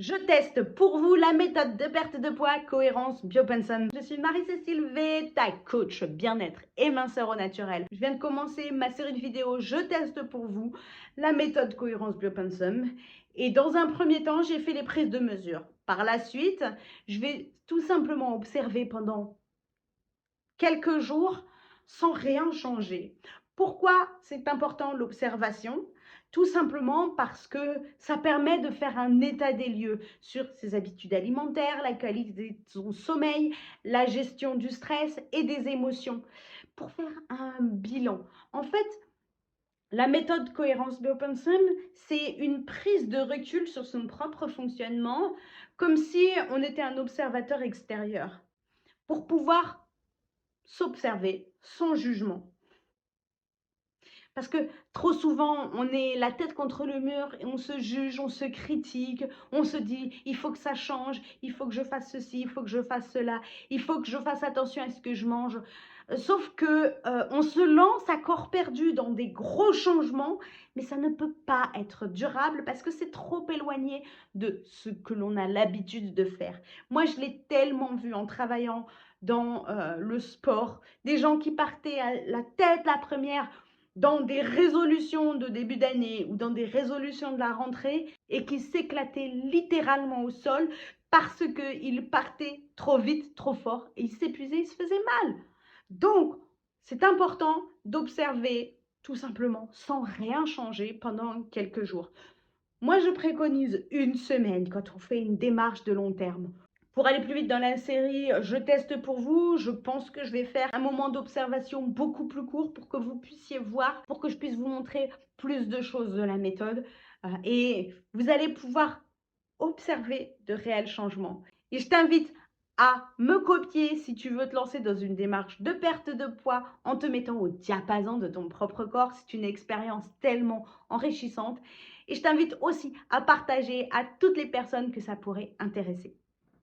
Je teste pour vous la méthode de perte de poids cohérence Biopensum. Je suis Marie-Cécile V, ta coach bien-être et minceur au naturel. Je viens de commencer ma série de vidéos Je teste pour vous la méthode cohérence Biopensum. Et dans un premier temps, j'ai fait les prises de mesure. Par la suite, je vais tout simplement observer pendant quelques jours sans rien changer. Pourquoi c'est important l'observation? Tout simplement parce que ça permet de faire un état des lieux sur ses habitudes alimentaires, la qualité de son sommeil, la gestion du stress et des émotions, pour faire un bilan. En fait, la méthode cohérence Biopensum, c'est une prise de recul sur son propre fonctionnement, comme si on était un observateur extérieur, pour pouvoir s'observer sans jugement. Parce que trop souvent, on est la tête contre le mur et on se juge, on se critique, on se dit il faut que ça change, il faut que je fasse ceci, il faut que je fasse cela, il faut que je fasse attention à ce que je mange. Sauf que on se lance à corps perdu dans des gros changements, mais ça ne peut pas être durable parce que c'est trop éloigné de ce que l'on a l'habitude de faire. Moi, je l'ai tellement vu en travaillant dans le sport, des gens qui partaient à la tête la première dans des résolutions de début d'année ou dans des résolutions de la rentrée et qui s'éclataient littéralement au sol parce qu'ils partaient trop vite, trop fort et ils s'épuisaient, ils se faisaient mal. Donc, c'est important d'observer tout simplement sans rien changer pendant quelques jours. Moi, je préconise une semaine quand on fait une démarche de long terme. Pour aller plus vite dans la série, je teste pour vous. Je pense que je vais faire un moment d'observation beaucoup plus court pour que vous puissiez voir, pour que je puisse vous montrer plus de choses de la méthode. Et vous allez pouvoir observer de réels changements. Et je t'invite à me copier si tu veux te lancer dans une démarche de perte de poids en te mettant au diapason de ton propre corps. C'est une expérience tellement enrichissante. Et je t'invite aussi à partager à toutes les personnes que ça pourrait intéresser.